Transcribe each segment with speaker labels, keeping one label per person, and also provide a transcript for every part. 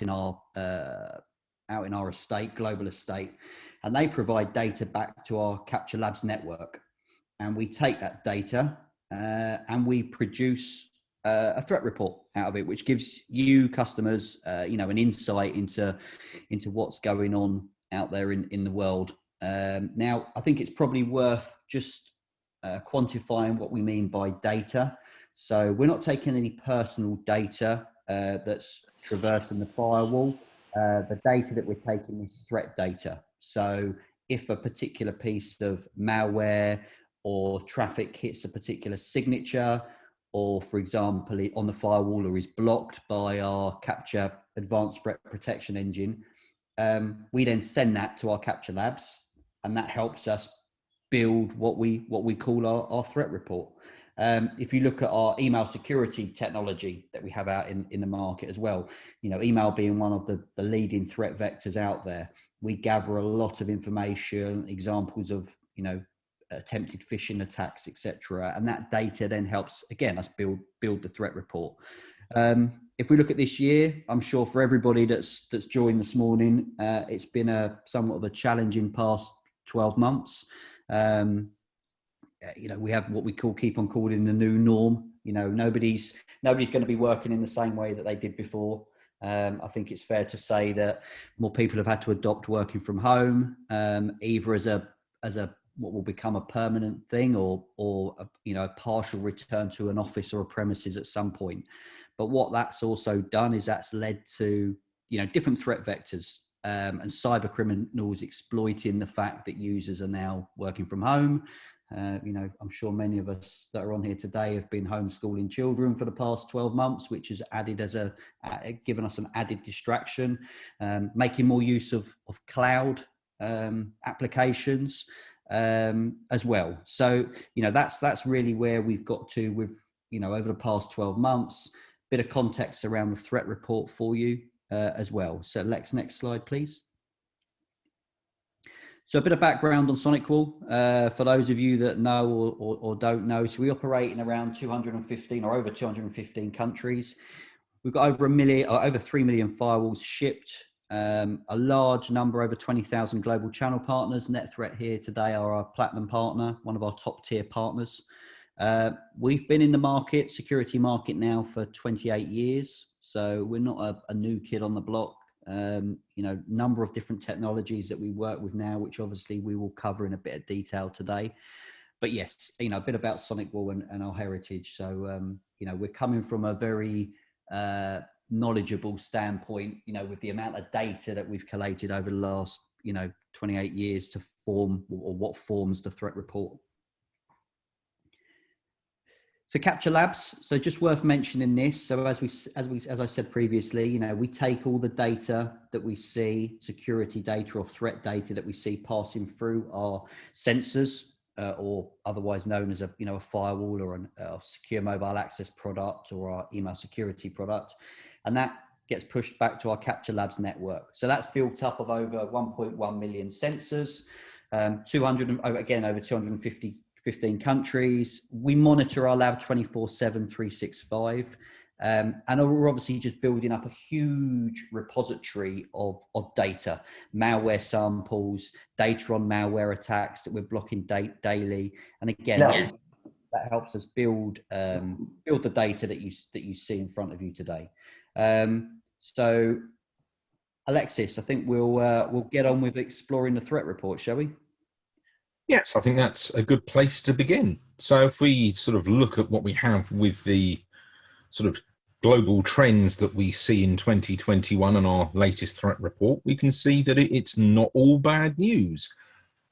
Speaker 1: in our out in our estate, global estate, and they provide data back to our Capture Labs network. And we take that data and we produce a threat report out of it, which gives you customers, you know, an insight into what's going on out there in the world. Now, I think it's probably worth just quantifying what we mean by data. So we're not taking any personal data that's traversing the firewall. The data that we're taking is threat data. So if a particular piece of malware or traffic hits a particular signature, or for example, on the firewall or is blocked by our Capture Advanced Threat Protection Engine, we then send that to our Capture Labs, and that helps us build what we call our threat report. If you look at our email security technology that we have out in the market as well, you know, email being one of the leading threat vectors out there, we gather a lot of information, examples of, you know, attempted phishing attacks, etc. And that data then helps, again, us build the threat report. If we look at this year, I'm sure for everybody that's joined this morning, it's been somewhat of a challenging past 12 months. You know, we have what we keep on calling the new norm. You know, nobody's going to be working in the same way that they did before. I think it's fair to say that more people have had to adopt working from home, either as a what will become a permanent thing, or you know, a partial return to an office or a premises at some point. But what that's also done is that's led to, you know, different threat vectors, and cyber criminals exploiting the fact that users are now working from home. You know, I'm sure many of us that are on here today have been homeschooling children for the past 12 months, which has added given us an added distraction, making more use of cloud applications as well. So, you know, that's really where we've got to with, you know, over the past 12 months, bit of context around the threat report for you as well. So Lex, next slide, please. So a bit of background on SonicWall, for those of you that know or don't know. So we operate in around 215 or over 215 countries. We've got over 3 million firewalls shipped, a large number, over 20,000 global channel partners. NetThreat here today are our platinum partner, one of our top tier partners. We've been in the market, security market now for 28 years. So we're not a new kid on the block. You know, number of different technologies that we work with now, which obviously we will cover in a bit of detail today. But yes, you know, a bit about SonicWall and our heritage. So, you know, we're coming from a very knowledgeable standpoint, you know, with the amount of data that we've collated over the last, you know, 28 years to form, or what forms the threat report. So Capture Labs, so just worth mentioning this. So as I said previously, you know, we take all the data that we see, security data or threat data that we see passing through our sensors, or otherwise known as a firewall or a secure mobile access product or our email security product, and that gets pushed back to our Capture Labs network. So that's built up of over 1.1 million sensors, over 215 countries. We monitor our lab 24/7, 365. And we're obviously just building up a huge repository of data, malware samples, data on malware attacks that we're blocking daily. And again, that helps us build the data that you see in front of you today. So Alexis, I think we'll get on with exploring the threat report, shall we?
Speaker 2: Yes, I think that's a good place to begin. So if we sort of look at what we have with the sort of global trends that we see in 2021 and our latest threat report, we can see that it's not all bad news,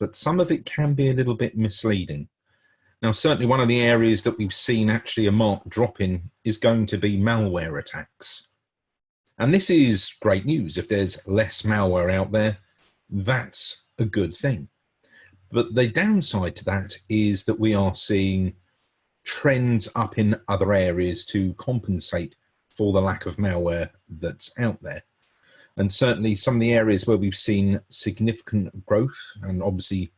Speaker 2: but some of it can be a little bit misleading. Now, certainly one of the areas that we've seen actually a marked drop in is going to be malware attacks. And this is great news. If there's less malware out there, that's a good thing. But the downside to that is that we are seeing trends up in other areas to compensate for the lack of malware that's out there. And certainly some of the areas where we've seen significant growth, and obviously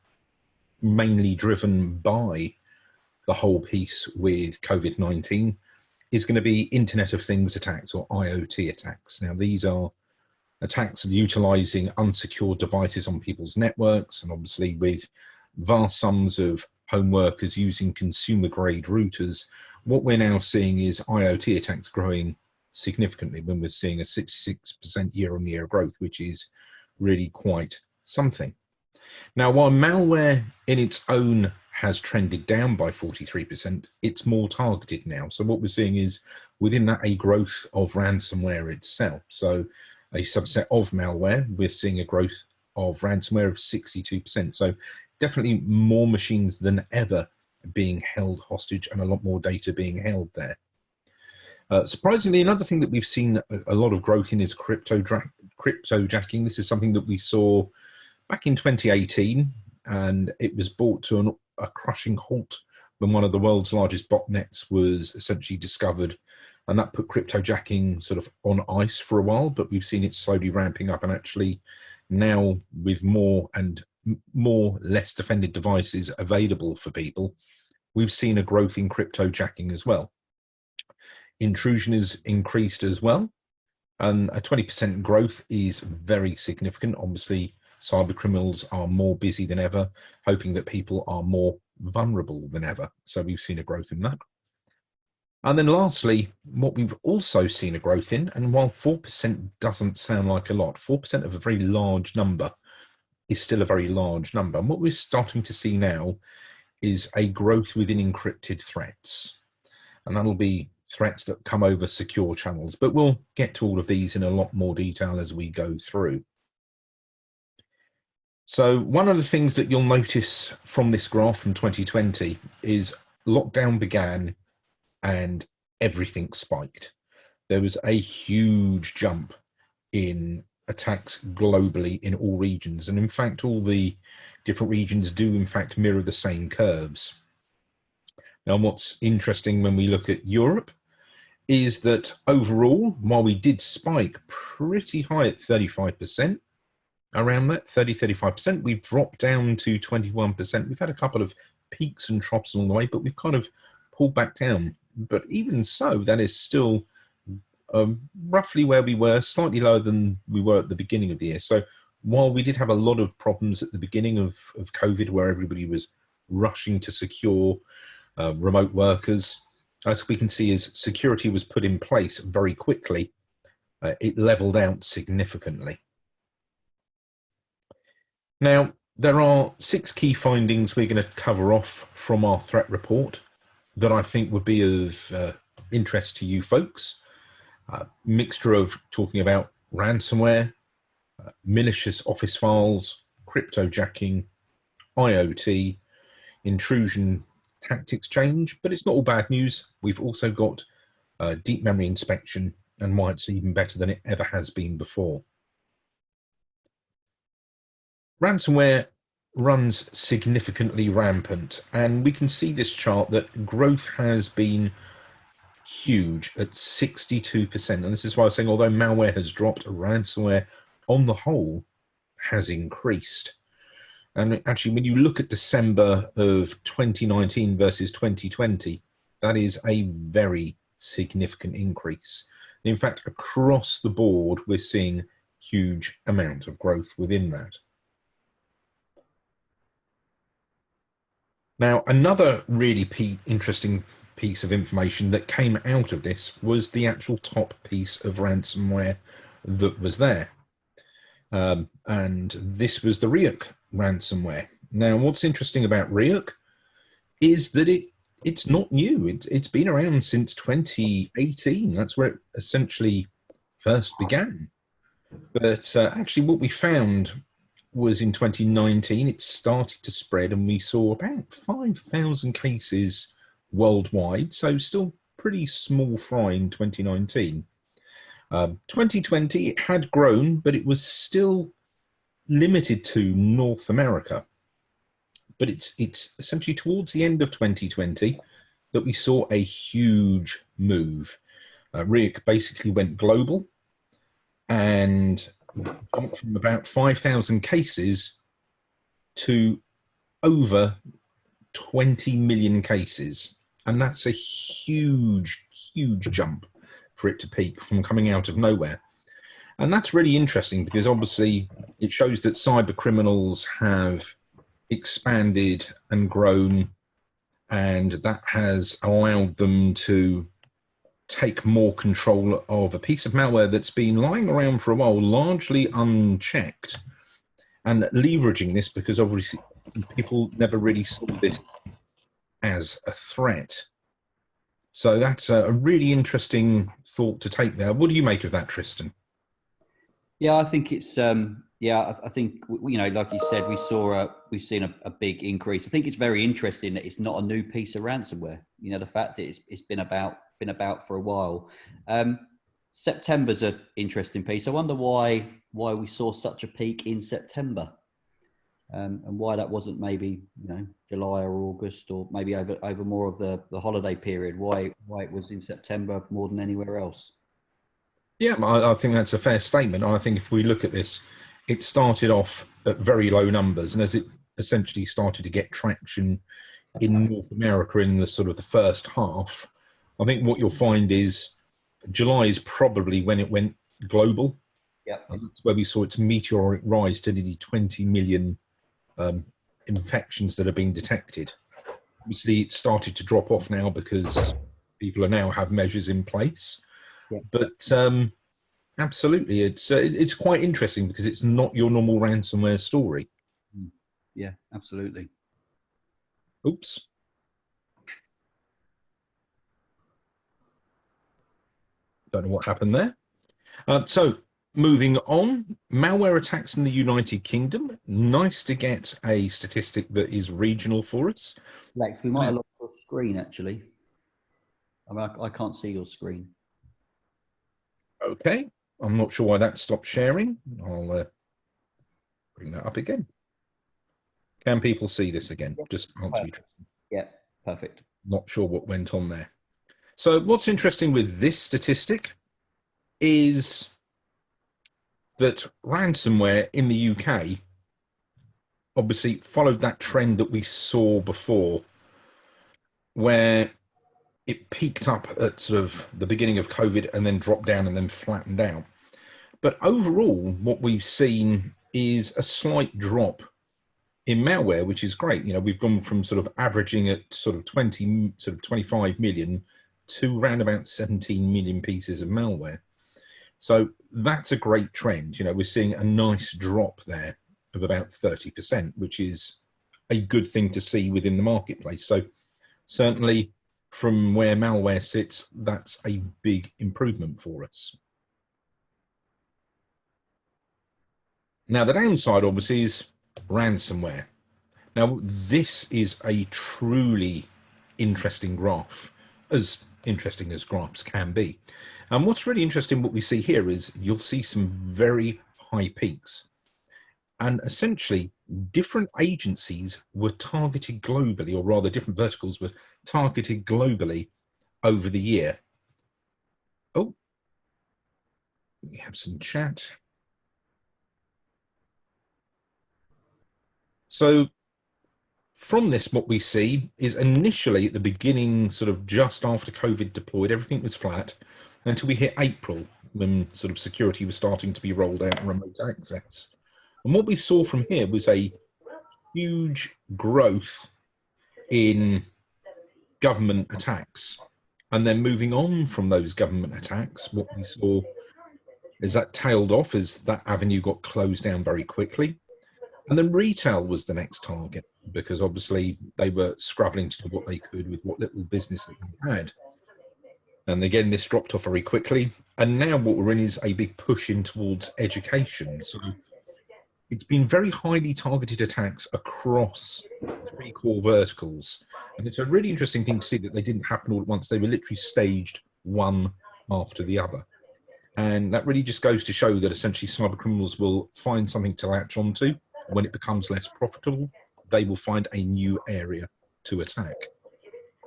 Speaker 2: mainly driven by the whole piece with COVID-19, is going to be Internet of Things attacks or IoT attacks. Now, these are attacks utilizing unsecured devices on people's networks, and obviously with vast sums of home workers using consumer grade routers, what we're now seeing is IoT attacks growing significantly, when we're seeing a 66% year-on-year growth, which is really quite something. Now, while malware in its own has trended down by 43%, it's more targeted now. So what we're seeing is within that a growth of ransomware itself. So a subset of malware, we're seeing a growth of ransomware of 62%. So definitely more machines than ever being held hostage, and a lot more data being held there. Surprisingly, another thing that we've seen a lot of growth in is cryptojacking. This is something that we saw back in 2018, and it was brought to a crushing halt when one of the world's largest botnets was essentially discovered, and that put cryptojacking sort of on ice for a while, but we've seen it slowly ramping up, and actually now with more less defended devices available for people, we've seen a growth in cryptojacking as well. Intrusion is increased as well, and a 20% growth is very significant. Obviously, cyber criminals are more busy than ever, hoping that people are more vulnerable than ever. So we've seen a growth in that. And then lastly, what we've also seen a growth in, and while 4% doesn't sound like a lot, 4% of a very large number is still a very large number. And what we're starting to see now is a growth within encrypted threats. And that'll be threats that come over secure channels. But we'll get to all of these in a lot more detail as we go through. So one of the things that you'll notice from this graph from 2020 is lockdown began and everything spiked. There was a huge jump in attacks globally in all regions. And in fact, all the different regions do in fact mirror the same curves. Now, what's interesting when we look at Europe is that overall, while we did spike pretty high at 35%, around that 30-35%, we've dropped down to 21%. We've had a couple of peaks and troughs along the way, but we've kind of pulled back down. But even so, that is still roughly where we were, slightly lower than we were at the beginning of the year. So while we did have a lot of problems at the beginning of COVID, where everybody was rushing to secure remote workers, as we can see, as security was put in place very quickly, it leveled out significantly. Now, there are 6 key findings we're going to cover off from our threat report that I think would be of interest to you folks. Mixture of talking about ransomware, malicious office files, cryptojacking, IoT, intrusion tactics change, but it's not all bad news. We've also got deep memory inspection and why it's even better than it ever has been before. Ransomware runs significantly rampant, and we can see this chart that growth has been huge at 62%. And this is why I was saying, although malware has dropped, ransomware on the whole has increased. And actually, when you look at December of 2019 versus 2020, that is a very significant increase. In fact, across the board, we're seeing huge amount of growth within that. Now, another really interesting piece of information that came out of this was the actual top piece of ransomware that was there. And this was the RYUK ransomware. Now, what's interesting about RYUK is that it's not new. It's been around since 2018. That's where it essentially first began. But actually what we found was in 2019, it started to spread, and we saw about 5,000 cases worldwide. So still pretty small fry in 2019. 2020, it had grown, but it was still limited to North America. But it's essentially towards the end of 2020 that we saw a huge move. RYUK basically went global and jumped from about 5,000 cases to over 20 million cases. And that's a huge, huge jump for it to peak from coming out of nowhere. And that's really interesting because obviously it shows that cyber criminals have expanded and grown, and that has allowed them to take more control of a piece of malware that's been lying around for a while, largely unchecked, and leveraging this because obviously people never really saw this as a threat. So that's a really interesting thought to take there. What do you make of that, Tristan?
Speaker 1: Yeah, I think it's I think like you said, we've seen a big increase. I think it's very interesting that it's not a new piece of ransomware. You know, the fact that it's been about for a while. September's an interesting piece. I wonder why we saw such a peak in September, and why that wasn't maybe July or August, or maybe over more of the holiday period. Why it was in September more than anywhere else.
Speaker 2: Yeah, I think that's a fair statement. I think if we look at this, it started off at very low numbers, and as it essentially started to get traction in North America in the sort of the first half, I think what you'll find is July is probably when it went global.
Speaker 1: Yeah,
Speaker 2: and that's where we saw its meteoric rise to nearly 20 million infections that have been detected. Obviously, it started to drop off now because people are now have measures in place.
Speaker 1: yeah,
Speaker 2: But absolutely, it's quite interesting because it's not your normal ransomware story.
Speaker 1: yeah, absolutely.
Speaker 2: Oops. Don't know what happened there. So moving on, malware attacks in the United Kingdom. Nice to get a statistic that is regional for us.
Speaker 1: Lex, we might have lost your screen actually. I mean, I can't see your screen.
Speaker 2: Okay, I'm not sure why that stopped sharing. I'll bring that up again. Can people see this again? Just answer me.
Speaker 1: Yeah, perfect.
Speaker 2: Not sure what went on there. So what's interesting with this statistic is that ransomware in the UK obviously followed that trend that we saw before, where it peaked up at sort of the beginning of COVID and then dropped down and then flattened out. But overall, what we've seen is a slight drop in malware, which is great. You know, we've gone from sort of averaging at sort of 25 million to around about 17 million pieces of malware. So that's a great trend. You know, we're seeing a nice drop there of about 30%, which is a good thing to see within the marketplace. So certainly from where malware sits, that's a big improvement for us. Now, the downside obviously is ransomware. Now, this is a truly interesting graph, as interesting as graphs can be. And what's really interesting, what we see here is you'll see some very high peaks. And essentially, different agencies were targeted globally, or rather different verticals were targeted globally over the year. Oh, we have some chat. So from this, what we see is initially at the beginning, sort of just after COVID deployed, everything was flat until we hit April, when sort of security was starting to be rolled out and remote access. And what we saw from here was a huge growth in government attacks. And then moving on from those government attacks, what we saw is that tailed off as that avenue got closed down very quickly. And then retail was the next target, because obviously they were scrabbling to do what they could with what little business that they had. And again, this dropped off very quickly. And now what we're in is a big push in towards education. So it's been very highly targeted attacks across three core verticals. And it's a really interesting thing to see that they didn't happen all at once. They were literally staged one after the other. And that really just goes to show that essentially cyber criminals will find something to latch onto. When it becomes less profitable, they will find a new area to attack.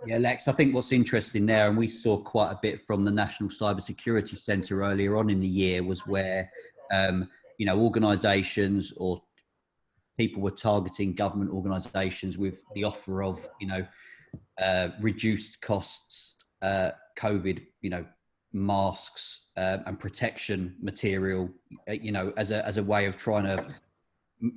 Speaker 1: Yeah, Lex, I think what's interesting there, and we saw quite a bit from the National Cybersecurity Centre earlier on in the year, was where, organisations or people were targeting government organisations with the offer of, reduced costs, COVID, masks and protection material, as a way of trying to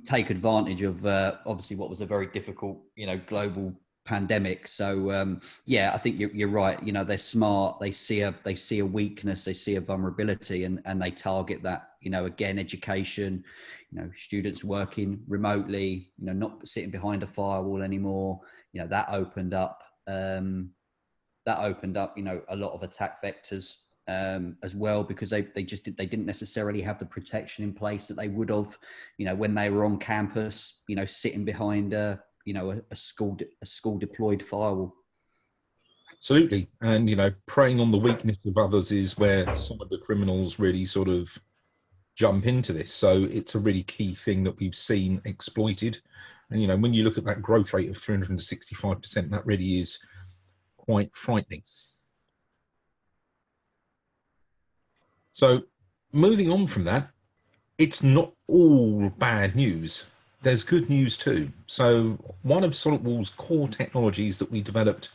Speaker 1: take advantage of obviously what was a very difficult, global pandemic. So yeah, I think you're right. They're smart. They see a weakness, they see a vulnerability, and they target that. Again, education, students working remotely, not sitting behind a firewall anymore. That opened up a lot of attack vectors as well, because they didn't necessarily have the protection in place that they would have, when they were on campus, sitting behind a school deployed firewall.
Speaker 2: Absolutely. And, preying on the weakness of others is where some of the criminals really sort of jump into this. So it's a really key thing that we've seen exploited. And, when you look at that growth rate of 365%, that really is quite frightening. So moving on from that, it's not all bad news. There's good news too. So one of SonicWall's core technologies that we developed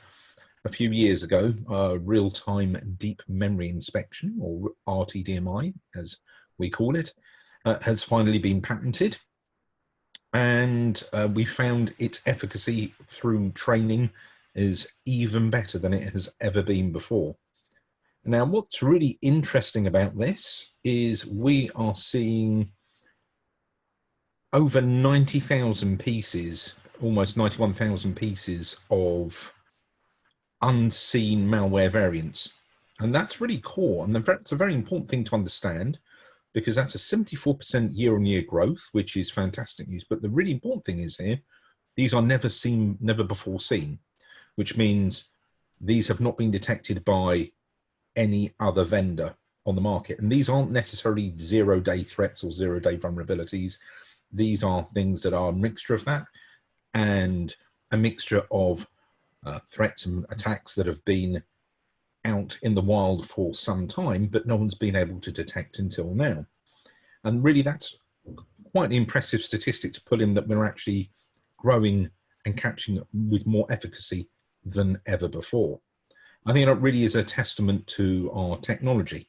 Speaker 2: a few years ago, real-time deep memory inspection, or RTDMI, as we call it, has finally been patented. And we found its efficacy through training is even better than it has ever been before. Now, what's really interesting about this is we are seeing over 90,000 pieces, almost 91,000 pieces of unseen malware variants. And that's really core. And that's a very important thing to understand, because that's a 74% year-on-year growth, which is fantastic news. But the really important thing is here, these are never before seen, which means these have not been detected by any other vendor on the market. And these aren't necessarily zero-day threats or zero-day vulnerabilities. These are things that are a mixture of that, and a mixture of threats and attacks that have been out in the wild for some time, but no one's been able to detect until now. And really, that's quite an impressive statistic to put in, that we're actually growing and catching with more efficacy than ever before. I think that really is a testament to our technology.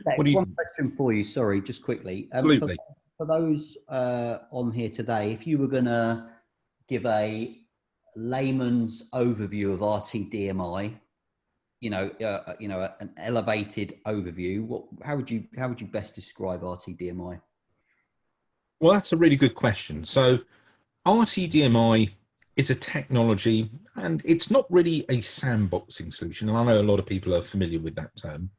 Speaker 1: One question for you, sorry, just quickly.
Speaker 2: Absolutely.
Speaker 1: For those on here today, if you were going to give a layman's overview of RTDMI, an elevated overview, how would you best describe RTDMI?
Speaker 2: Well, that's a really good question. So RTDMI is a technology, and it's not really a sandboxing solution. And I know a lot of people are familiar with that term,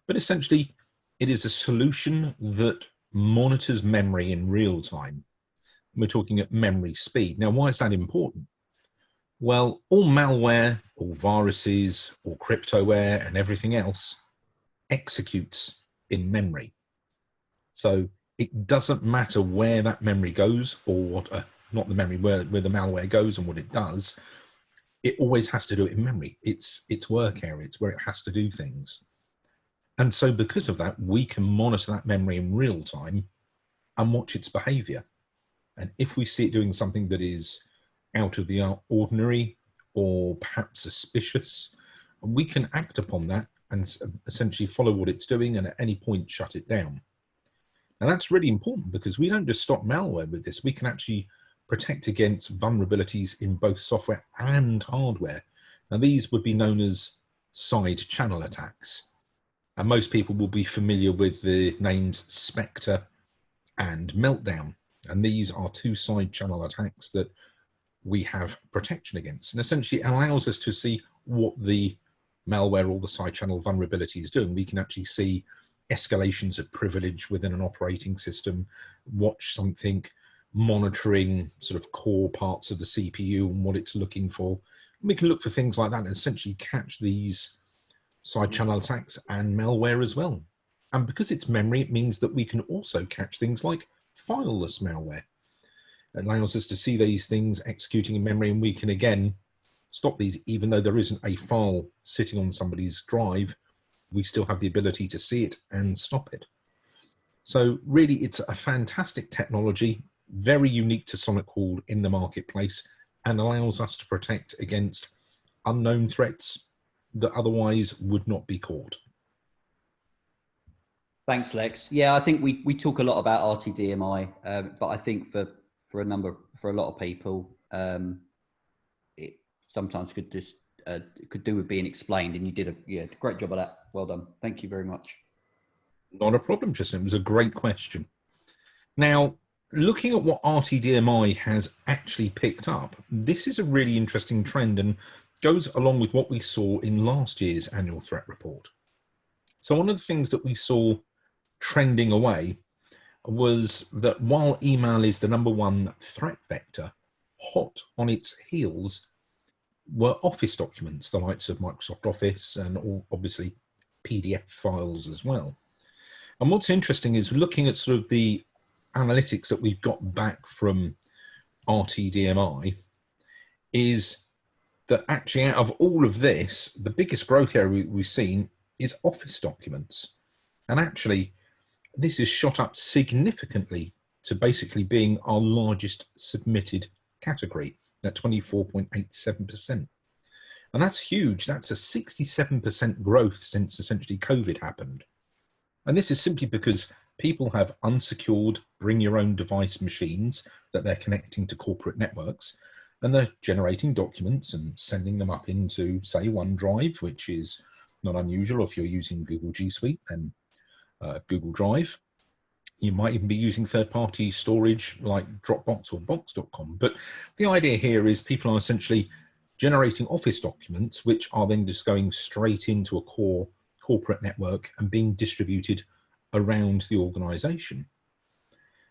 Speaker 2: but essentially it is a solution that monitors memory in real time. We're talking at memory speed. Now, why is that important? Well, all malware, all viruses, all cryptoware and everything else executes in memory. So it doesn't matter where that memory goes, or what, not the memory, where the malware goes and what it does. It always has to do it in memory. It's work area, it's where it has to do things. And so because of that, we can monitor that memory in real time and watch its behavior. And if we see it doing something that is out of the ordinary or perhaps suspicious, we can act upon that and essentially follow what it's doing, and at any point shut it down. Now that's really important, because we don't just stop malware with this, we can actually protect against vulnerabilities in both software and hardware. Now these would be known as side channel attacks. And most people will be familiar with the names Spectre and Meltdown. And these are two side channel attacks that we have protection against. And essentially it allows us to see what the malware or the side channel vulnerability is doing. We can actually see escalations of privilege within an operating system, watch something, monitoring sort of core parts of the CPU and what it's looking for. And we can look for things like that and essentially catch these side channel attacks and malware as well. And because it's memory, it means that we can also catch things like fileless malware. It allows us to see these things executing in memory, and we can again stop these. Even though there isn't a file sitting on somebody's drive, we still have the ability to see it and stop it. So really, it's a fantastic technology, very unique to SonicWall in the marketplace, and allows us to protect against unknown threats that otherwise would not be caught.
Speaker 1: Thanks, Lex. Yeah, I think we talk a lot about RTDMI, but I think for a lot of people, it sometimes could just could do with being explained, and you did a great job of that. Well done. Thank you very much.
Speaker 2: Not a problem, Justin. It was a great question. Now, looking at what RTDMI has actually picked up, this is a really interesting trend and goes along with what we saw in last year's annual threat report. So one of the things that we saw trending away was that while email is the #1 threat vector, hot on its heels were Office documents, the likes of Microsoft Office and all, obviously PDF files as well. And what's interesting is looking at sort of the analytics that we've got back from RTDMI is that actually out of all of this, the biggest growth area we've seen is Office documents. And actually, this has shot up significantly to basically being our largest submitted category at 24.87%. And that's huge. That's a 67% growth since essentially COVID happened. And this is simply because people have unsecured bring your own device machines that they're connecting to corporate networks, and they're generating documents and sending them up into, say, OneDrive, which is not unusual if you're using Google G Suite and Google Drive. You might even be using third-party storage like Dropbox or Box.com. But the idea here is people are essentially generating Office documents, which are then just going straight into a core corporate network and being distributed around the organization.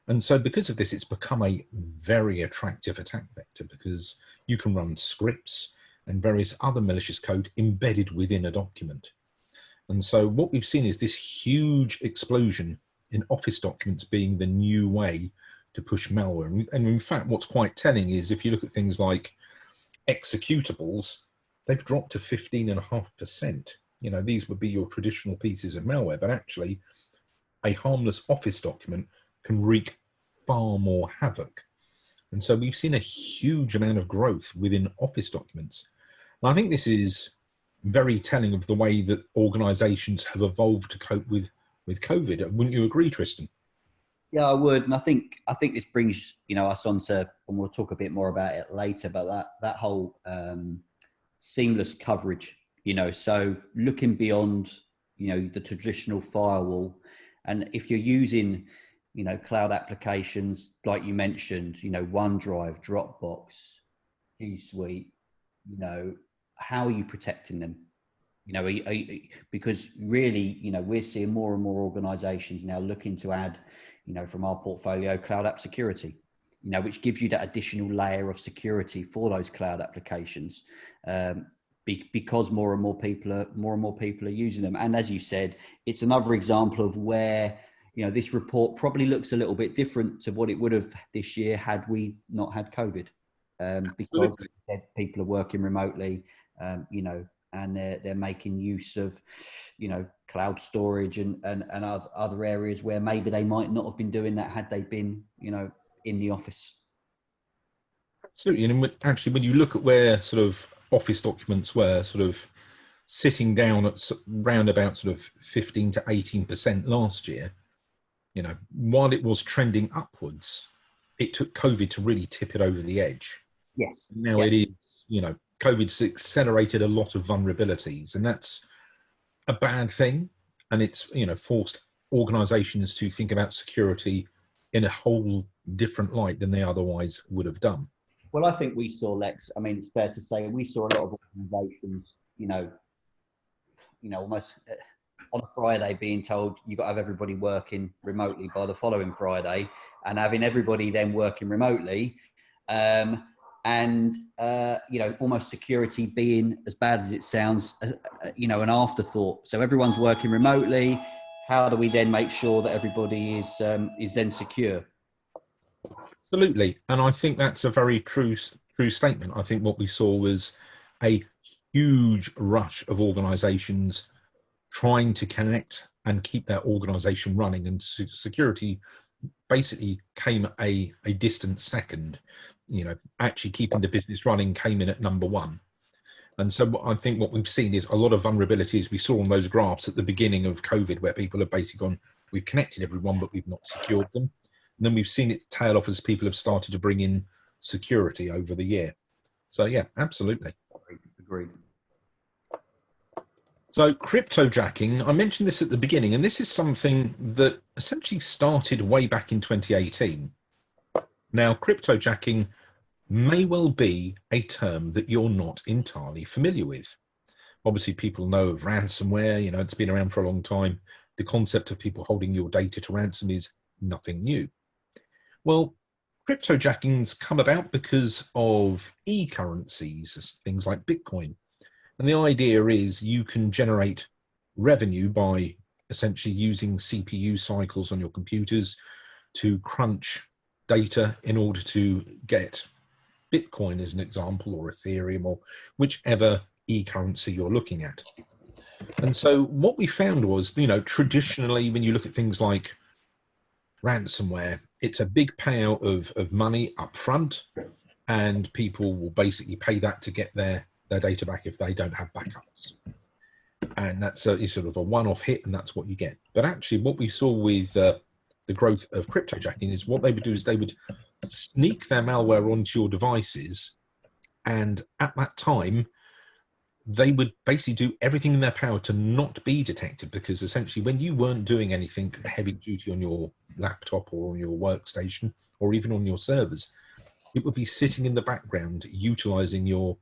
Speaker 2: And so because of this, it's become a very attractive attack vector because you can run scripts and various other malicious code embedded within a document. And so what we've seen is this huge explosion in Office documents being the new way to push malware. And in fact, what's quite telling is if you look at things like executables, they've dropped to 15.5%. You know, these would be your traditional pieces of malware, but actually a harmless Office document can wreak far more havoc. And so we've seen a huge amount of growth within Office documents. And I think this is very telling of the way that organizations have evolved to cope with COVID. Wouldn't you agree, Tristan?
Speaker 1: Yeah, I would. And I think this brings, us on to, and we'll talk a bit more about it later, but that whole seamless coverage, so looking beyond, the traditional firewall. And if you're using, cloud applications, like you mentioned, OneDrive, Dropbox, G Suite, how are you protecting them? Because really, we're seeing more and more organizations now looking to add, from our portfolio, cloud app security, which gives you that additional layer of security for those cloud applications, because more and more people are using them. And as you said, it's another example of where, this report probably looks a little bit different to what it would have this year had we not had COVID, because people are working remotely, and they're making use of, cloud storage and other areas where maybe they might not have been doing that had they been, in the office.
Speaker 2: Absolutely. And actually, when you look at where sort of Office documents were sort of sitting down at round about sort of 15 to 18% last year, while it was trending upwards, it took COVID to really tip it over the edge.
Speaker 1: Yes.
Speaker 2: Now it is, COVID's accelerated a lot of vulnerabilities, and that's a bad thing. And it's, forced organizations to think about security in a whole different light than they otherwise would have done.
Speaker 1: Well, I think we saw, Lex, I mean, it's fair to say we saw a lot of organizations, almost on a Friday being told you've got to have everybody working remotely by the following Friday, and having everybody then working remotely. Almost security being, as bad as it sounds, an afterthought. So everyone's working remotely. How do we then make sure that everybody is then secure?
Speaker 2: Absolutely. And I think that's a very true statement. I think what we saw was a huge rush of organizations trying to connect and keep their organization running, and security basically came a distant second. Actually keeping the business running came in at #1. And so I think what we've seen is a lot of vulnerabilities we saw on those graphs at the beginning of COVID, where people have basically gone, we've connected everyone, but we've not secured them. And then we've seen it tail off as people have started to bring in security over the year. So yeah, absolutely.
Speaker 1: Agreed.
Speaker 2: So cryptojacking, I mentioned this at the beginning, and this is something that essentially started way back in 2018. Now, cryptojacking may well be a term that you're not entirely familiar with. Obviously, people know of ransomware, you know, it's been around for a long time. The concept of people holding your data to ransom is nothing new. Well, cryptojacking's come about because of e-currencies, things like Bitcoin. And the idea is you can generate revenue by essentially using CPU cycles on your computers to crunch data in order to get Bitcoin as an example, or Ethereum, or whichever e-currency you're looking at. And so what we found was, you know, traditionally when you look at things like ransomware, it's a big payout of money up front, and people will basically pay that to get their data back if they don't have backups. And that's sort of a one-off hit, and that's what you get. But actually what we saw with the growth of cryptojacking is what they would do is they would sneak their malware onto your devices, and at that time they would basically do everything in their power to not be detected, because essentially when you weren't doing anything heavy duty on your laptop or on your workstation or even on your servers, it would be sitting in the background utilizing your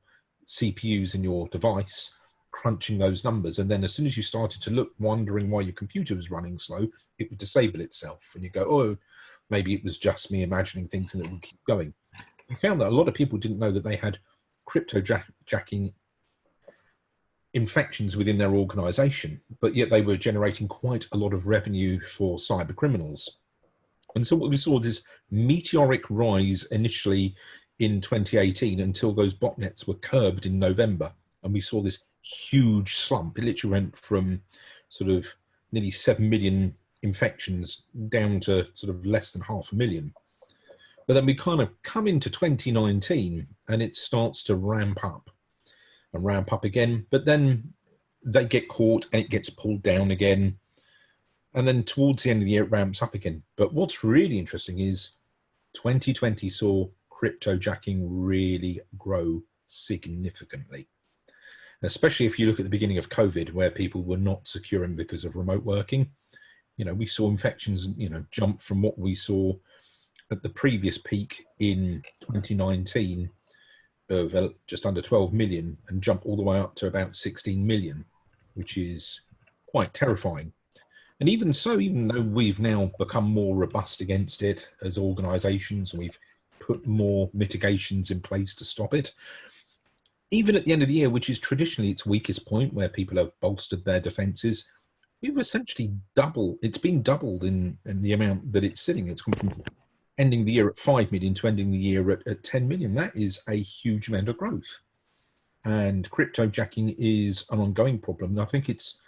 Speaker 2: CPUs in your device, crunching those numbers. And then as soon as you started to look, wondering why your computer was running slow, it would disable itself. And you go, oh, maybe it was just me imagining things, and it would keep going. We found that a lot of people didn't know that they had cryptojacking infections within their organization, but yet they were generating quite a lot of revenue for cyber criminals. And so what we saw was this meteoric rise initially in 2018 until those botnets were curbed in November. And we saw this huge slump. It literally went from sort of nearly 7 million infections down to sort of less than 500,000. But then we kind of come into 2019 and it starts to ramp up and ramp up again. But then they get caught and it gets pulled down again. And then towards the end of the year, it ramps up again. But what's really interesting is 2020 saw cryptojacking really grow significantly, especially if you look at the beginning of COVID, where people were not securing because of remote working. You know, we saw infections, you know, jump from what we saw at the previous peak in 2019 of just under 12 million and jump all the way up to about 16 million, which is quite terrifying. And even so, even though we've now become more robust against it as organizations, and we've put more mitigations in place to stop it, even at the end of the year, which is traditionally its weakest point, where people have bolstered their defenses, we've essentially it's been doubled in the amount that it's sitting. It's gone from ending the year at 5 million to ending the year at 10 million. That is a huge amount of growth. And cryptojacking is an ongoing problem. And I think it's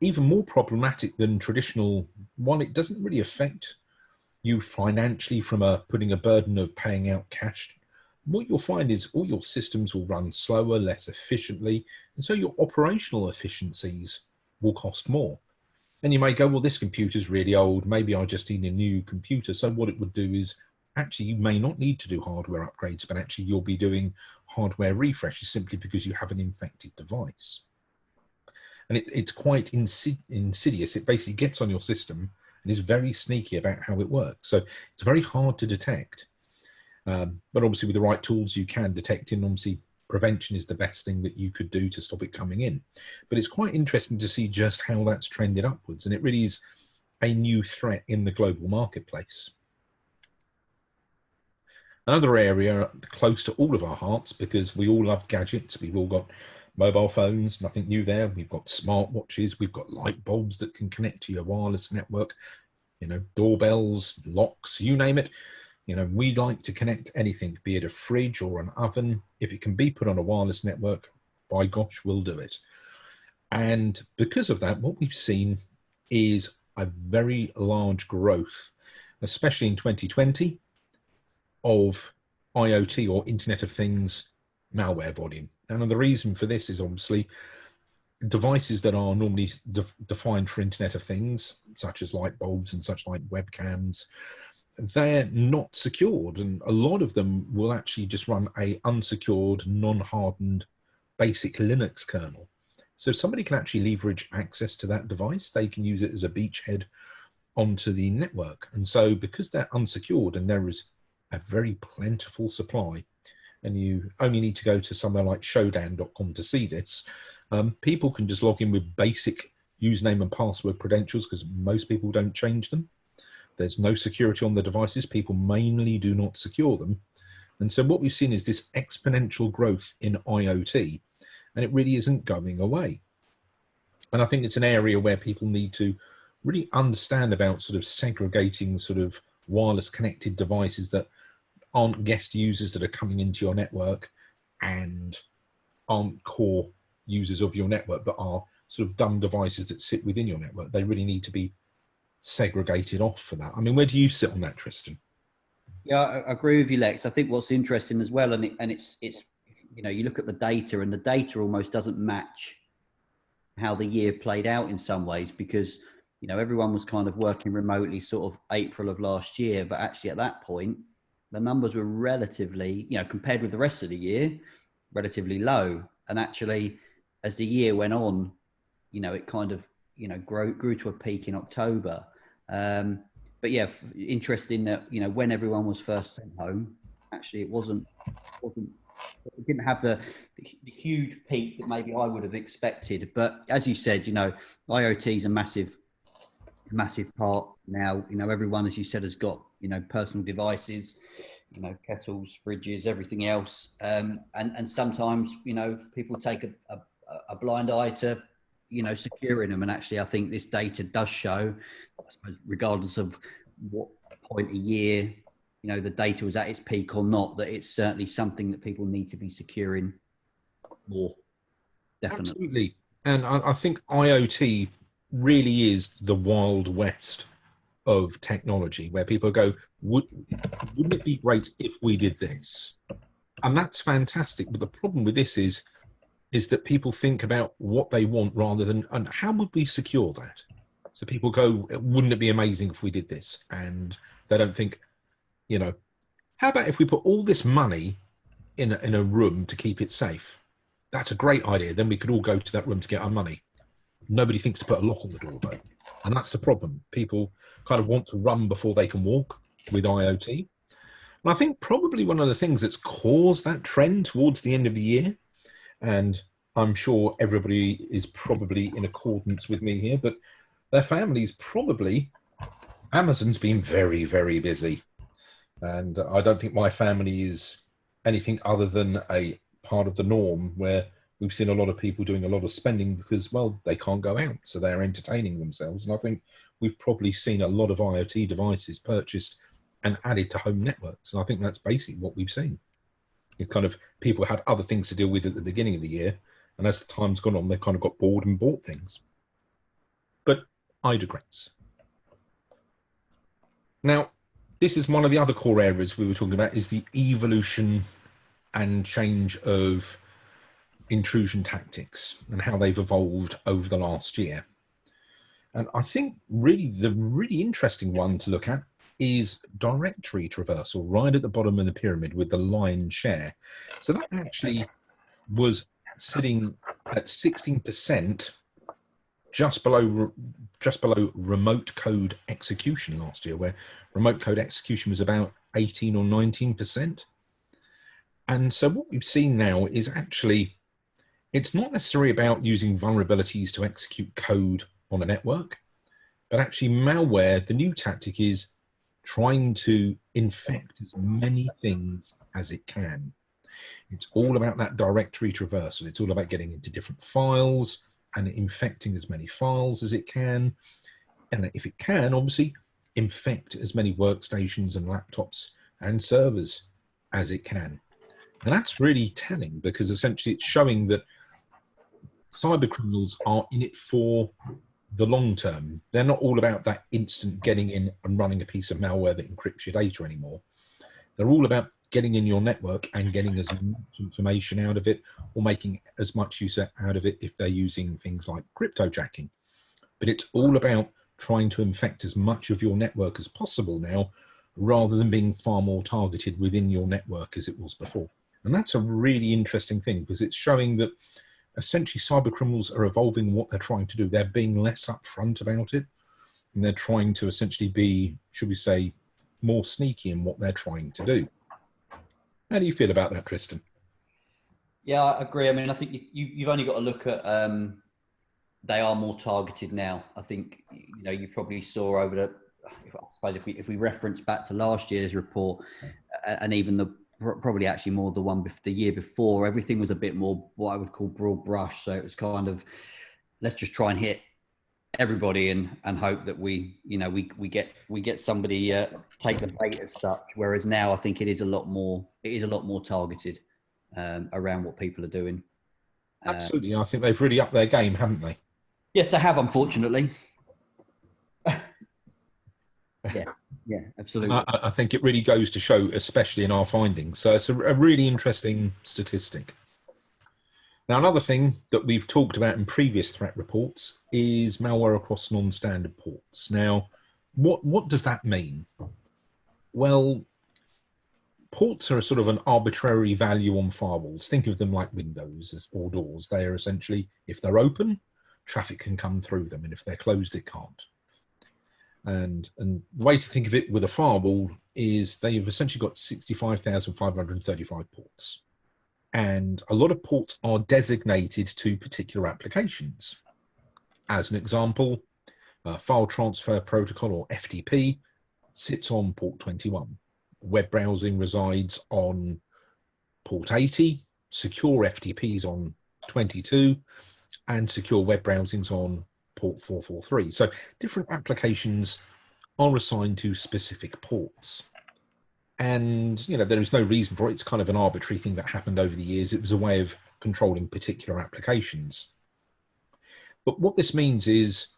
Speaker 2: even more problematic than traditional. One, it doesn't really affect you financially from putting a burden of paying out cash. What you'll find is all your systems will run slower, less efficiently, and so your operational efficiencies will cost more. And you may go, well, this computer's really old, maybe I just need a new computer. So what it would do is, actually, you may not need to do hardware upgrades, but actually you'll be doing hardware refreshes simply because you have an infected device. And it's quite insidious. It basically gets on your system and is very sneaky about how it works. So it's very hard to detect. But obviously with the right tools, you can detect it. And obviously prevention is the best thing that you could do to stop it coming in. But it's quite interesting to see just how that's trended upwards. And it really is a new threat in the global marketplace. Another area close to all of our hearts, because we all love gadgets. We've all got mobile phones, nothing new there. We've got smartwatches, we've got light bulbs that can connect to your wireless network, you know, doorbells, locks, you name it. You know, we like to connect anything, be it a fridge or an oven. If it can be put on a wireless network, by gosh, we'll do it. And because of that, what we've seen is a very large growth, especially in 2020, of IoT or Internet of Things malware volume. And the reason for this is obviously devices that are normally defined for Internet of Things, such as light bulbs and such like webcams, they're not secured, and a lot of them will actually just run a unsecured, non-hardened basic Linux kernel. So if somebody can actually leverage access to that device, they can use it as a beachhead onto the network. And so because they're unsecured and there is a very plentiful supply, and you only need to go to somewhere like showdown.com to see this, people can just log in with basic username and password credentials, because most people don't change them. There's no security on the devices. People mainly do not secure them. And so what we've seen is this exponential growth in IoT, and it really isn't going away. And I think it's an area where people need to really understand about sort of segregating sort of wireless connected devices that aren't guest users that are coming into your network and aren't core users of your network, but are sort of dumb devices that sit within your network. They really need to be segregated off for that. I mean, where do you sit on that, Tristan?
Speaker 1: Yeah, I agree with you, Lex. I think what's interesting as well, and it's you know, you look at the data, and the data almost doesn't match how the year played out in some ways, because, you know, everyone was kind of working remotely sort of April of last year, but actually at that point, the numbers were relatively, you know, compared with the rest of the year, relatively low. And actually, as the year went on, you know, it kind of, you know, grew to a peak in October. But yeah, interesting that, you know, when everyone was first sent home, actually it it didn't have the huge peak that maybe I would have expected. But as you said, you know, IoT is a massive part now. You know, everyone, as you said, has got, you know, personal devices, you know, kettles, fridges, everything else. And sometimes, you know, people take a blind eye to, you know, securing them. And actually, I think this data does show, I suppose, regardless of what point a year, you know, the data was at its peak or not, that it's certainly something that people need to be securing more. Definitely.
Speaker 2: Absolutely. And I think IoT really is the Wild West of technology, where people go, wouldn't it be great if we did this? And that's fantastic. But the problem with this is that people think about what they want rather than, and how would we secure that? So people go, wouldn't it be amazing if we did this? And they don't think, you know, how about if we put all this money in a room to keep it safe? That's a great idea. Then we could all go to that room to get our money. Nobody thinks to put a lock on the door, though. And that's the problem. People kind of want to run before they can walk with IoT. And I think probably one of the things that's caused that trend towards the end of the year, and I'm sure everybody is probably in accordance with me here, but their families probably, Amazon's been very, very busy. And I don't think my family is anything other than a part of the norm, where we've seen a lot of people doing a lot of spending because, well, they can't go out, so they're entertaining themselves. And I think we've probably seen a lot of IoT devices purchased and added to home networks. And I think that's basically what we've seen. It kind of, people had other things to deal with at the beginning of the year, and as the time's gone on, they've kind of got bored and bought things. But I digress. Now, this is one of the other core areas we were talking about, is the evolution and change of intrusion tactics and how they've evolved over the last year. And I think really the really interesting one to look at is directory traversal, right at the bottom of the pyramid with the lion's share. So that actually was sitting at 16%, just below remote code execution last year, where remote code execution was about 18 or 19%. And so what we've seen now is actually, it's not necessarily about using vulnerabilities to execute code on a network, but actually malware, the new tactic is trying to infect as many things as it can. It's all about that directory traversal. It's all about getting into different files and infecting as many files as it can. And if it can, obviously, infect as many workstations and laptops and servers as it can. And that's really telling, because essentially it's showing that cyber criminals are in it for the long term. They're not all about that instant getting in and running a piece of malware that encrypts your data anymore. They're all about getting in your network and getting as much information out of it, or making as much use out of it if they're using things like cryptojacking. But it's all about trying to infect as much of your network as possible now, rather than being far more targeted within your network as it was before. And that's a really interesting thing, because it's showing that essentially cyber criminals are evolving what they're trying to do. They're being less upfront about it, and they're trying to essentially be, should we say, more sneaky in what they're trying to do. How do you feel about that, Tristan?
Speaker 1: Yeah, I agree. I mean, I think you've only got to look at, they are more targeted now. I think, you know, you probably saw over the, I suppose if we reference back to last year's report, and even probably actually more the year before, everything was a bit more what I would call broad brush. So it was kind of, let's just try and hit everybody and hope that we get somebody take the bait as such. Whereas now I think it is a lot more targeted around what people are doing.
Speaker 2: Absolutely. I think they've really upped their game, haven't they?
Speaker 1: Yes, they have, unfortunately. Yeah, absolutely.
Speaker 2: I think it really goes to show, especially in our findings. So it's a really interesting statistic. Now, another thing that we've talked about in previous threat reports is malware across non-standard ports. Now, what does that mean? Well, ports are a sort of an arbitrary value on firewalls. Think of them like windows or doors. They are essentially, if they're open, traffic can come through them, and if they're closed, it can't. And the way to think of it with a firewall is they've essentially got 65,535 ports. And a lot of ports are designated to particular applications. As an example, File Transfer Protocol, or FTP, sits on port 21. Web browsing resides on port 80, secure FTPs on 22, and secure web browsing's on port 443. So different applications are assigned to specific ports. And, you know, there is no reason for it. It's kind of an arbitrary thing that happened over the years. It was a way of controlling particular applications. But what this means is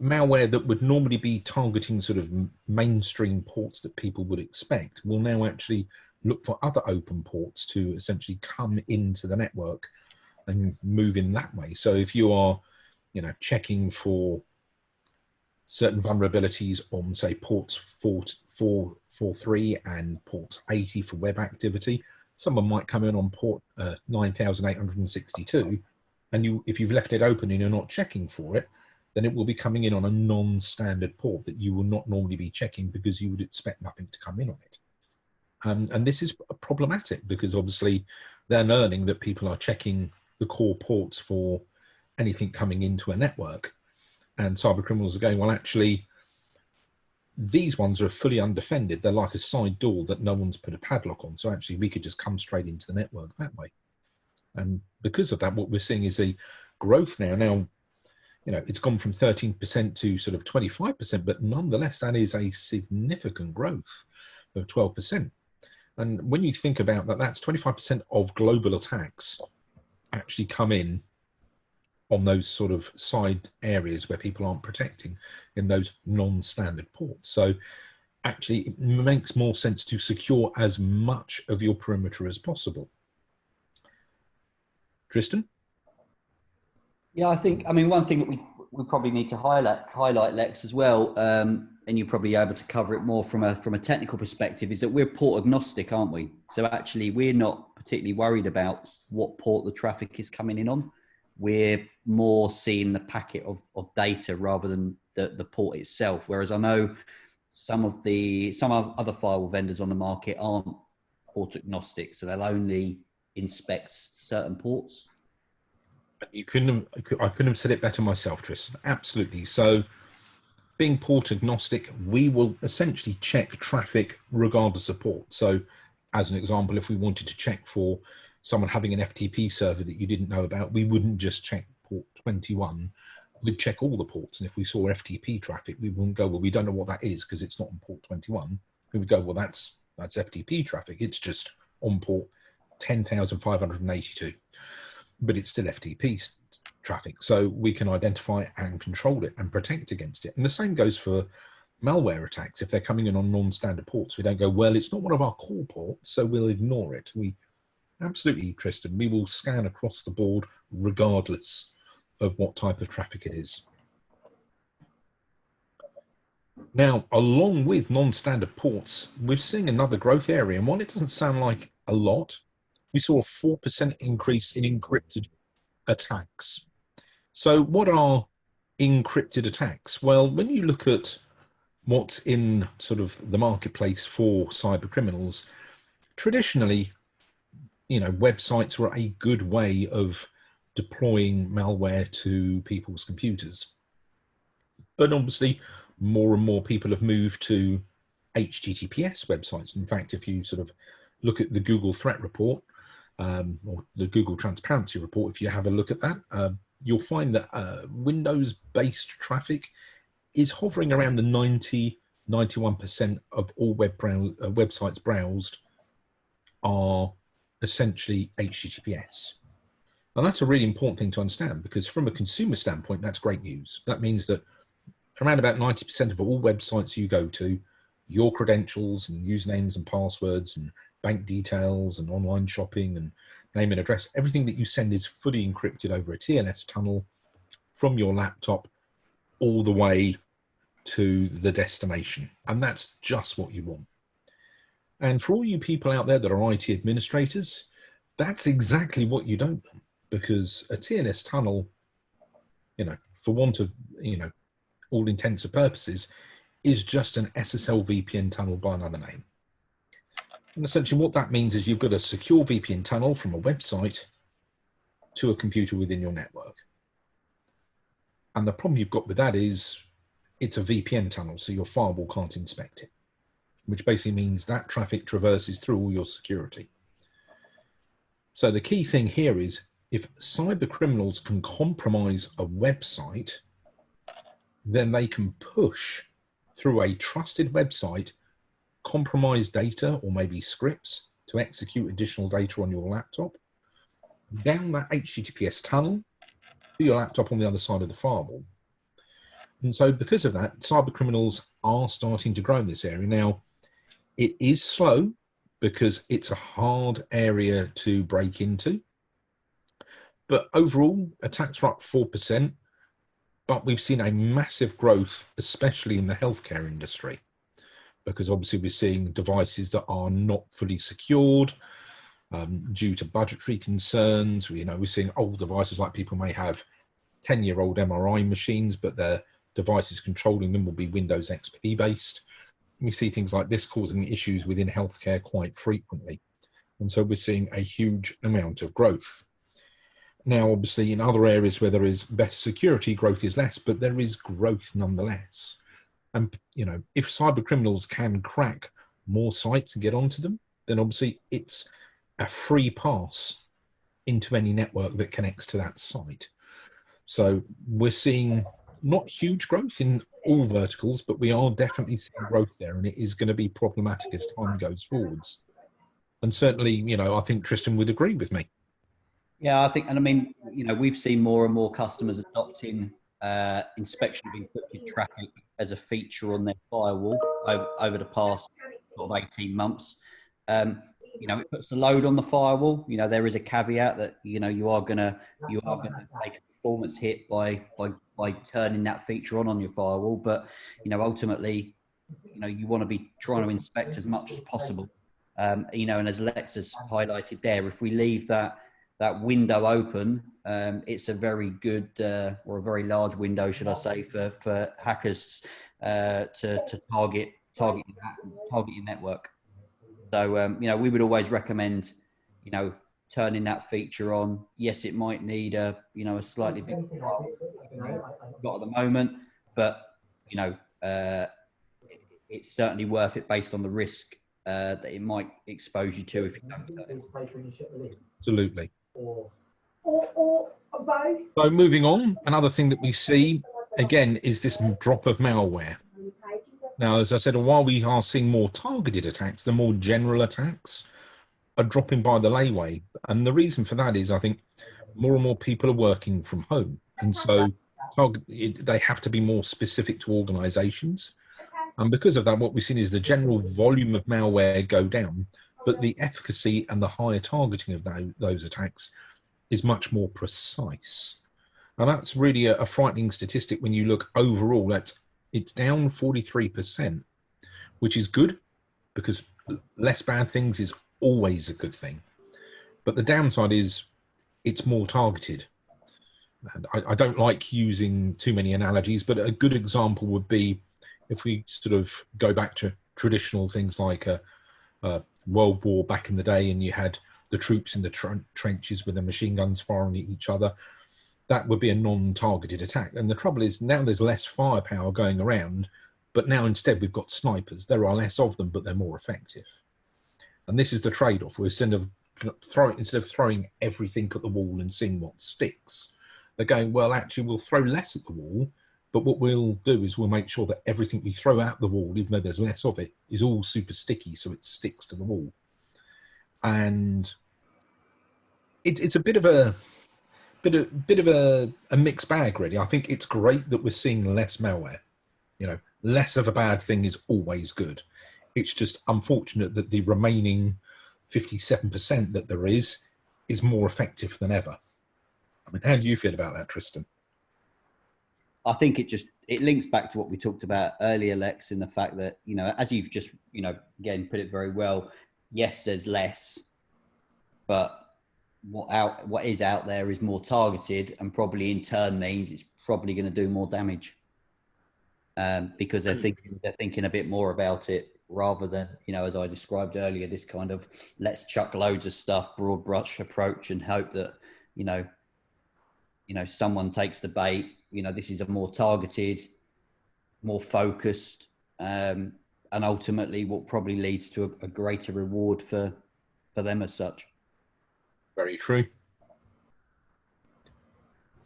Speaker 2: malware that would normally be targeting sort of mainstream ports that people would expect will now actually look for other open ports to essentially come into the network and move in that way. So if you are, you know, checking for certain vulnerabilities on, say, ports 443 and port 80 for web activity, someone might come in on port 9862, and if you've left it open and you're not checking for it, then it will be coming in on a non-standard port that you will not normally be checking because you would expect nothing to come in on it. And this is problematic because obviously they're learning that people are checking the core ports for anything coming into a network. And cyber criminals are going, well, actually, these ones are fully undefended. They're like a side door that no one's put a padlock on. So actually, we could just come straight into the network that way. And because of that, what we're seeing is a growth now. Now, you know, it's gone from 13% to sort of 25%, but nonetheless, that is a significant growth of 12%. And when you think about that, that's 25% of global attacks actually come in on those sort of side areas where people aren't protecting in those non-standard ports. So actually it makes more sense to secure as much of your perimeter as possible. Tristan?
Speaker 1: Yeah, I mean, one thing that we probably need to highlight, Lex, as well, and you're probably able to cover it more from a technical perspective, is that we're port agnostic, aren't we? So actually we're not particularly worried about what port the traffic is coming in on. We're more seeing the packet of data rather than the port itself. Whereas I know some other firewall vendors on the market aren't port agnostic, so they'll only inspect certain ports.
Speaker 2: I couldn't have said it better myself, Tristan. Absolutely. So being port agnostic, we will essentially check traffic regardless of port. So as an example, if we wanted to check for someone having an FTP server that you didn't know about, we wouldn't just check port 21. We'd check all the ports. And if we saw FTP traffic, we wouldn't go, well, we don't know what that is because it's not on port 21. We would go, well, that's FTP traffic. It's just on port 10,582. But it's still FTP traffic. So we can identify and control it and protect against it. And the same goes for malware attacks if they're coming in on non-standard ports. We don't go, well, it's not one of our core ports, so we'll ignore it. We absolutely, Tristan, we will scan across the board regardless of what type of traffic it is. Now, along with non-standard ports, we're seeing another growth area, and while it doesn't sound like a lot, we saw a 4% increase in encrypted attacks. So what are encrypted attacks? Well, when you look at what's in sort of the marketplace for cyber criminals, traditionally, you know, websites were a good way of deploying malware to people's computers. But obviously, more and more people have moved to HTTPS websites. In fact, if you sort of look at the Google Threat Report, or the Google Transparency Report, if you have a look at that, you'll find that Windows-based traffic is hovering around the 90–91% of all websites browsed are essentially HTTPS. And that's a really important thing to understand, because from a consumer standpoint, that's great news. That means that around about 90% of all websites you go to, your credentials and usernames and passwords and bank details and online shopping and name and address, everything that you send is fully encrypted over a TLS tunnel from your laptop all the way to the destination. And that's just what you want. And for all you people out there that are IT administrators, that's exactly what you don't want, because a TLS tunnel, you know, for want of, you know, all intents and purposes, is just an SSL VPN tunnel by another name. And essentially what that means is you've got a secure VPN tunnel from a website to a computer within your network. And the problem you've got with that is it's a VPN tunnel, so your firewall can't inspect it, which basically means that traffic traverses through all your security. So the key thing here is, if cyber criminals can compromise a website, then they can push through a trusted website compromised data or maybe scripts to execute additional data on your laptop down that HTTPS tunnel to your laptop on the other side of the firewall. And so because of that, cyber criminals are starting to grow in this area. Now, it is slow because it's a hard area to break into. But overall, attacks are up 4%. But we've seen a massive growth, especially in the healthcare industry, because obviously we're seeing devices that are not fully secured due to budgetary concerns. You know, we're seeing old devices, like people may have 10-year-old MRI machines, but their devices controlling them will be Windows XP based. We see things like this causing issues within healthcare quite frequently. And so we're seeing a huge amount of growth. Now, obviously, in other areas where there is better security, growth is less, but there is growth nonetheless. And, you know, if cyber criminals can crack more sites and get onto them, then obviously it's a free pass into any network that connects to that site. So we're seeing not huge growth in all verticals, but we are definitely seeing growth there, and it is going to be problematic as time goes forwards. And certainly, you know, I think Tristan would agree with me.
Speaker 1: Yeah, I think, and I mean, you know, we've seen more and more customers adopting inspection of encrypted traffic as a feature on their firewall over the past sort of 18 months. You know, it puts a load on the firewall. You know, there is a caveat that, you know, you are gonna take a performance hit by turning that feature on your firewall. But, you know, ultimately, you know, you want to be trying to inspect as much as possible. You know, and as Lex has highlighted there, if we leave that window open, it's a very good or a very large window, should I say, for hackers to target your network. So you know, we would always recommend, you know, turning that feature on. Yes, it might need a slightly bigger file than you've got at the moment, but you know, it's certainly worth it based on the risk that it might expose you to if you don't turn it.
Speaker 2: Absolutely. So moving on, another thing that we see again is this drop of malware. Now, as I said, while we are seeing more targeted attacks, the more general attacks are dropping by the layway. And the reason for that is, I think, more and more people are working from home. And so they have to be more specific to organizations. And because of that, what we've seen is the general volume of malware go down, but the efficacy and the higher targeting of those attacks is much more precise. And that's really a frightening statistic when you look overall. It's down 43%, which is good because less bad things is always a good thing. But the downside is it's more targeted. And I don't like using too many analogies, but a good example would be if we sort of go back to traditional things like a World War back in the day, and you had the troops in the trenches with the machine guns firing at each other. That would be a non-targeted attack. And the trouble is now there's less firepower going around, but now instead we've got snipers. There are less of them, but they're more effective. And this is the trade-off. We're instead of throwing everything at the wall and seeing what sticks, they're going, well, actually, we'll throw less at the wall, but what we'll do is we'll make sure that everything we throw at the wall, even though there's less of it, is all super sticky, so it sticks to the wall. And it's a bit of a mixed bag, really. I think it's great that we're seeing less malware. You know, less of a bad thing is always good. It's just unfortunate that the remaining 57% that there is more effective than ever. I mean, how do you feel about that, Tristan?
Speaker 1: I think it links back to what we talked about earlier, Lex, in the fact that, you know, as you've just, you know, again, put it very well, yes, there's less, but what is out there is more targeted, and probably in turn means it's probably going to do more damage, because they're thinking a bit more about it, rather than, you know, as I described earlier, this kind of let's chuck loads of stuff, broad brush approach, and hope that, you know, someone takes the bait. You know, this is a more targeted, more focused, and ultimately what probably leads to a greater reward for them as such.
Speaker 2: Very true.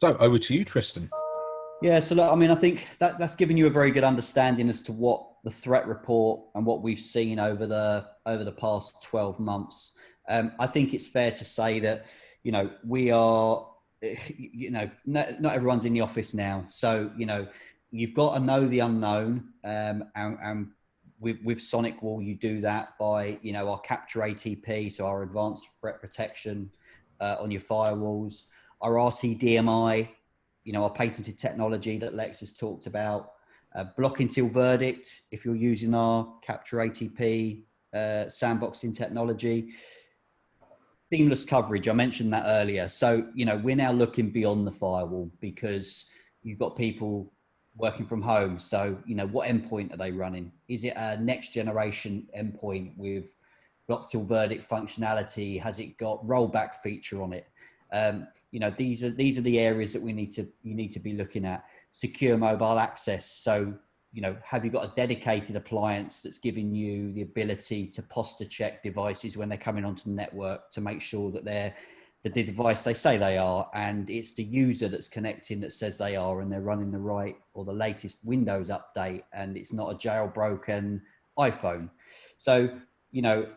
Speaker 2: So over to you, Tristan.
Speaker 1: Yeah, so look, I mean, I think that's given you a very good understanding as to what the threat report and what we've seen over the past 12 months. I think it's fair to say that, you know, we are, you know, not everyone's in the office now. So, you know, you've got to know the unknown. And with SonicWall, you do that by, you know, our Capture ATP, so our advanced threat protection on your firewalls, our RTDMI, you know, our patented technology that Lex has talked about, block until verdict, if you're using our Capture ATP sandboxing technology. Seamless coverage, I mentioned that earlier. So, you know, we're now looking beyond the firewall because you've got people working from home. So, you know, what endpoint are they running? Is it a next generation endpoint with block till verdict functionality? Has it got rollback feature on it? You know, these are the areas that you need to be looking at. Secure mobile access. So, you know, have you got a dedicated appliance that's giving you the ability to posture check devices when they're coming onto the network to make sure that they're the device they say they are, and it's the user that's connecting that says they are, and they're running the right or the latest Windows update, and it's not a jailbroken iPhone. So, you know,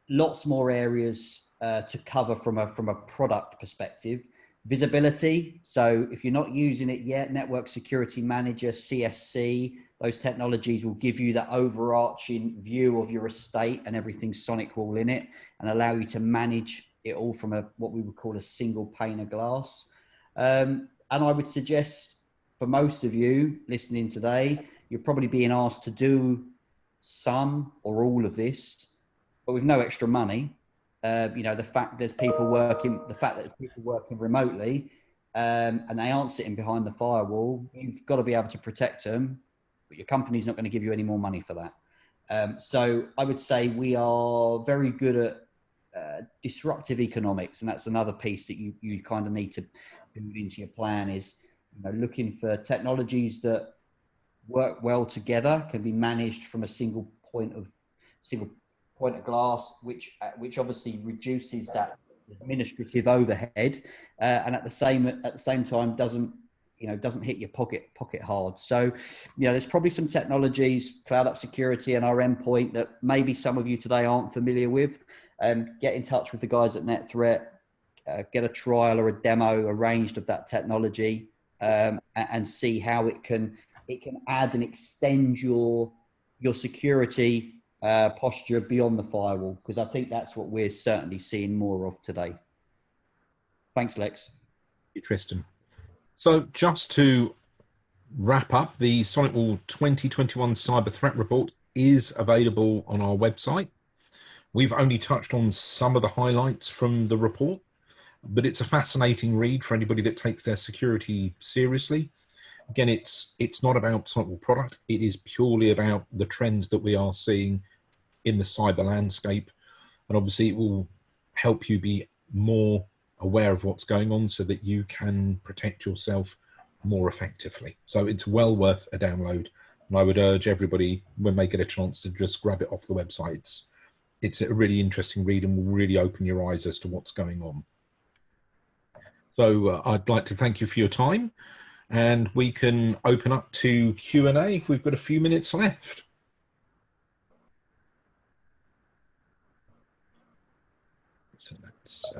Speaker 1: lots more areas to cover from a product perspective. Visibility. So if you're not using it yet, Network Security Manager, CSC, those technologies will give you that overarching view of your estate and everything SonicWall in it, and allow you to manage it all from what we would call a single pane of glass. And I would suggest for most of you listening today, you're probably being asked to do some or all of this, but with no extra money. You know, the fact that there's people working remotely, and they aren't sitting behind the firewall, you've got to be able to protect them, but your company's not going to give you any more money for that. So I would say we are very good at disruptive economics, and that's another piece that you kind of need to build into your plan, is, you know, looking for technologies that work well together, can be managed from a single point of glass, which obviously reduces that administrative overhead, and at the same time doesn't hit your pocket hard. So, you know, there's probably some technologies, cloud up security and our endpoint, that maybe some of you today aren't familiar with. Get in touch with the guys at NetThreat, get a trial or a demo arranged of that technology, and see how it can add and extend your your security posture beyond the firewall, because I think that's what we're certainly seeing more of today. Thanks, Lex.
Speaker 2: Thank you, Tristan. So just to wrap up, the SonicWall 2021 Cyber Threat Report is available on our website. We've only touched on some of the highlights from the report, but it's a fascinating read for anybody that takes their security seriously. Again, it's not about SonicWall product. It is purely about the trends that we are seeing in the cyber landscape. And obviously it will help you be more aware of what's going on so that you can protect yourself more effectively. So it's well worth a download. And I would urge everybody, when they get a chance, to just grab it off the website. It's a really interesting read and will really open your eyes as to what's going on. So I'd like to thank you for your time, and we can open up to Q&A if we've got a few minutes left. So let's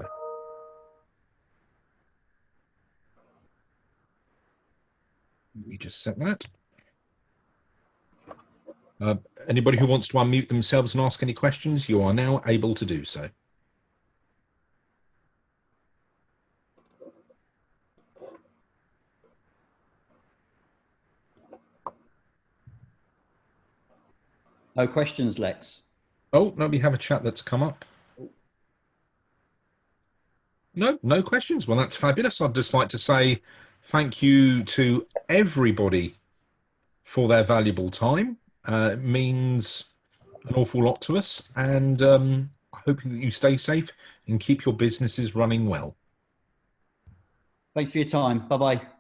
Speaker 2: let me just set that. Anybody who wants to unmute themselves and ask any questions, you are now able to do so.
Speaker 1: No questions, Lex.
Speaker 2: Oh, no, we have a chat that's come up. No questions. Well, that's fabulous. I'd just like to say thank you to everybody for their valuable time. It means an awful lot to us, and I hope that you stay safe and keep your businesses running well.
Speaker 1: Thanks for your time. Bye-bye.